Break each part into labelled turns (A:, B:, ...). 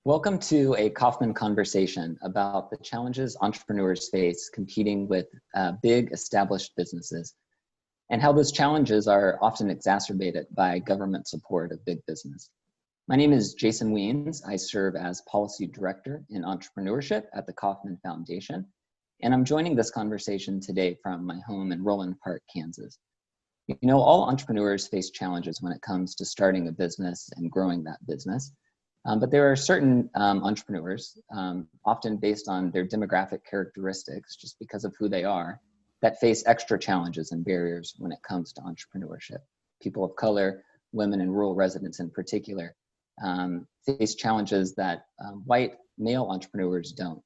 A: Welcome to a Kauffman conversation about the challenges entrepreneurs face competing with big established businesses and how those challenges are often exacerbated by government support of big business. My name is Jason Wiens. I serve as Policy Director in Entrepreneurship at the Kauffman Foundation, and I'm joining this conversation today from my home in Roland Park, Kansas. You know, all entrepreneurs face challenges when it comes to starting a business and growing that business. But there are certain entrepreneurs, often based on their demographic characteristics, just because of who they are, that face extra challenges and barriers when it comes to entrepreneurship. People of color, women and rural residents in particular, face challenges that white male entrepreneurs don't,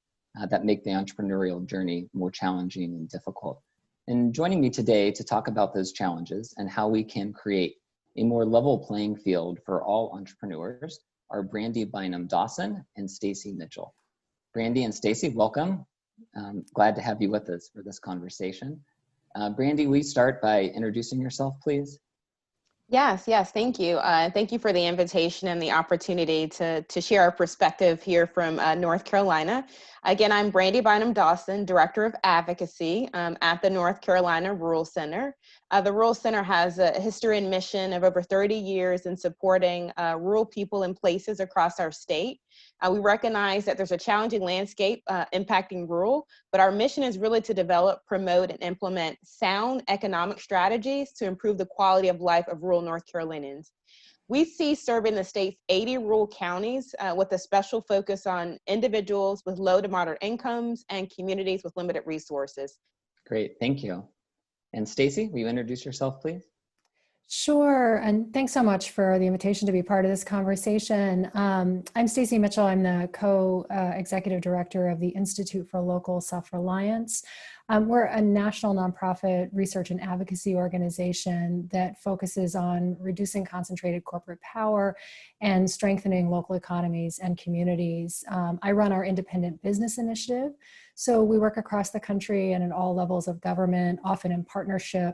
A: that make the entrepreneurial journey more challenging and difficult. And joining me today to talk about those challenges and how we can create a more level playing field for all entrepreneurs are Brandy Bynum Dawson and Staci Mitchell. Brandy and Stacy, welcome. Glad to have you with us for this conversation. Brandy, will you start by introducing yourself, please?
B: Yes, thank you. Thank you for the invitation and the opportunity to share our perspective here from North Carolina. Again, I'm Brandy Bynum Dawson, Director of Advocacy at the North Carolina Rural Center. The Rural Center has a history and mission of over 30 years in supporting rural people in places across our state. We recognize that there's a challenging landscape impacting rural, but our mission is really to develop, promote, and implement sound economic strategies to improve the quality of life of rural North Carolinians. We see serving the state's 80 rural counties with a special focus on individuals with low to moderate incomes and communities with limited resources.
A: Great, thank you. And Stacy, will you introduce yourself, please?
C: Sure, and thanks so much for the invitation to be part of this conversation. I'm Staci Mitchell. I'm the co-executive director of the Institute for Local Self-Reliance. We're a national nonprofit research and advocacy organization that focuses on reducing concentrated corporate power and strengthening local economies and communities. I run our independent business initiative. So we work across the country and at all levels of government, often in partnership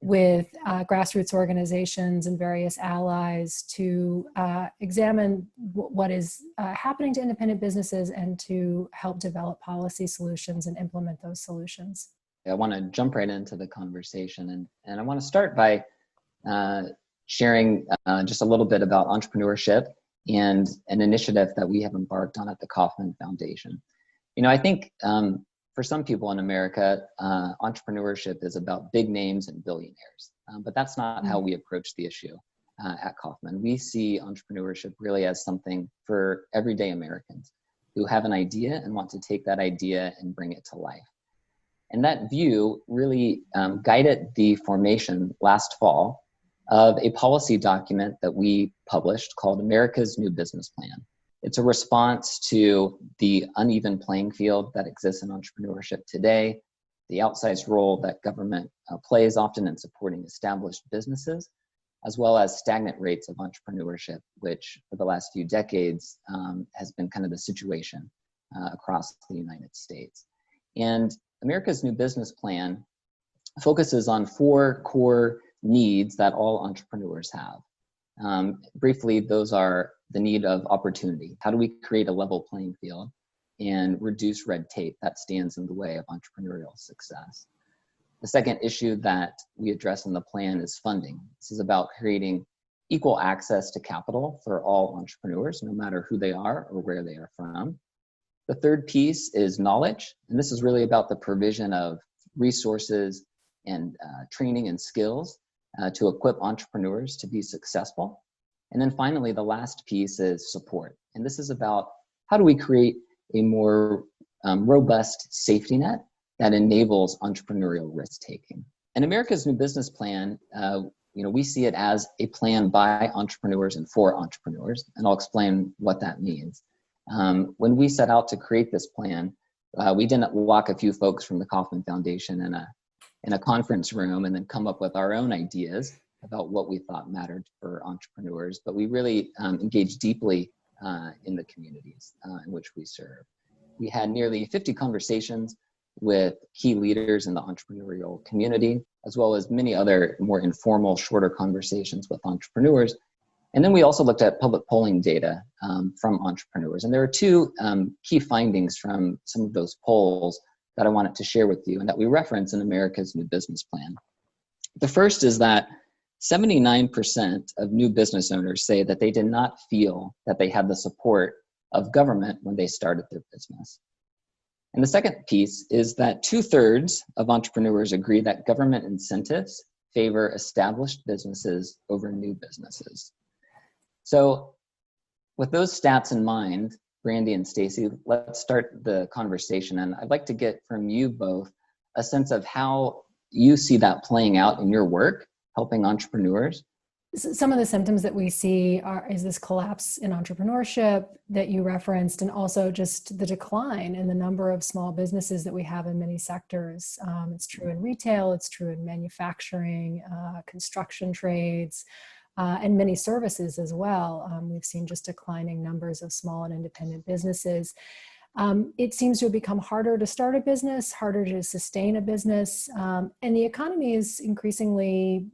C: with grassroots organizations and various allies to examine what is happening to independent businesses and to help develop policy solutions and implement those solutions.
A: I want to jump right into the conversation, and I want to start by sharing just a little bit about entrepreneurship and an initiative that we have embarked on at the Kauffman Foundation. You know, I think for some people in America, entrepreneurship is about big names and billionaires, but that's not how we approach the issue at Kauffman. We see entrepreneurship really as something for everyday Americans who have an idea and want to take that idea and bring it to life. And that view really guided the formation last fall of a policy document that we published called America's New Business Plan. It's a response to the uneven playing field that exists in entrepreneurship today, the outsized role that government plays often in supporting established businesses, as well as stagnant rates of entrepreneurship, which for the last few decades has been kind of the situation across the United States. And America's New Business Plan focuses on 4 core needs that all entrepreneurs have. Briefly, those are the need of opportunity. How do we create a level playing field and reduce red tape that stands in the way of entrepreneurial success? The second issue that we address in the plan is funding. This is about creating equal access to capital for all entrepreneurs, no matter who they are or where they are from. The third piece is knowledge, and this is really about the provision of resources and training and skills to equip entrepreneurs to be successful. And then finally, the last piece is support. And this is about how do we create a more robust safety net that enables entrepreneurial risk-taking. And America's New Business Plan, we see it as a plan by entrepreneurs and for entrepreneurs, and I'll explain what that means. When we set out to create this plan, we didn't lock a few folks from the Kauffman Foundation in a conference room and then come up with our own ideas about what we thought mattered for entrepreneurs, but we really engaged deeply in the communities in which we serve. We had nearly 50 conversations with key leaders in the entrepreneurial community, as well as many other more informal, shorter conversations with entrepreneurs And then we also looked at public polling data from entrepreneurs. And there are two key findings from some of those polls that I wanted to share with you and that we reference in America's New Business Plan. The first is that 79% of new business owners say that they did not feel that they had the support of government when they started their business. And the second piece is that 2/3 of entrepreneurs agree that government incentives favor established businesses over new businesses. So with those stats in mind, Brandy and Stacy, let's start the conversation. And I'd like to get from you both a sense of how you see that playing out in your work, helping entrepreneurs.
C: Some of the symptoms that we see is this collapse in entrepreneurship that you referenced, and also just the decline in the number of small businesses that we have in many sectors. It's true in retail, it's true in manufacturing, construction trades, and many services as well. We've seen just declining numbers of small and independent businesses. It seems to have become harder to start a business, harder to sustain a business, and the economy is increasingly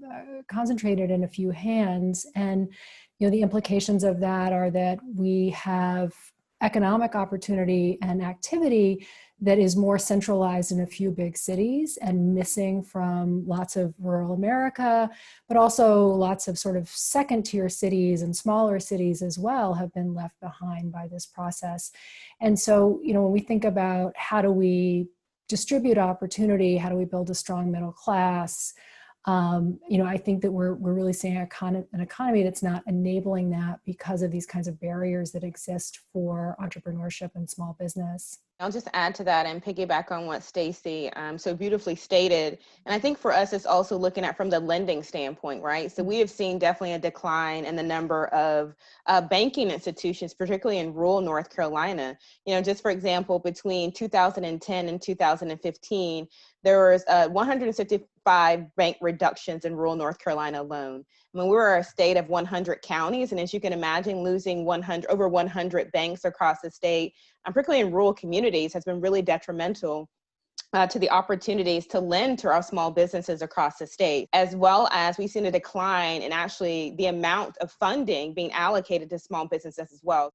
C: concentrated in a few hands. And the implications of that are that we have economic opportunity and activity that is more centralized in a few big cities and missing from lots of rural America, but also lots of sort of second-tier cities and smaller cities as well have been left behind by this process. And so, when we think about how do we distribute opportunity, how do we build a strong middle class, I think that we're really seeing an economy that's not enabling that because of these kinds of barriers that exist for entrepreneurship and small business.
B: I'll just add to that and piggyback on what Stacy so beautifully stated. And I think for us, it's also looking at from the lending standpoint, right? So we have seen definitely a decline in the number of banking institutions, particularly in rural North Carolina. Just for example, between 2010 and 2015, there was 155 bank reductions in rural North Carolina alone. I mean, we're a state of 100 counties, and as you can imagine, losing over 100 banks across the state, particularly in rural communities, has been really detrimental to the opportunities to lend to our small businesses across the state, as well as we've seen a decline in actually the amount of funding being allocated to small businesses as well.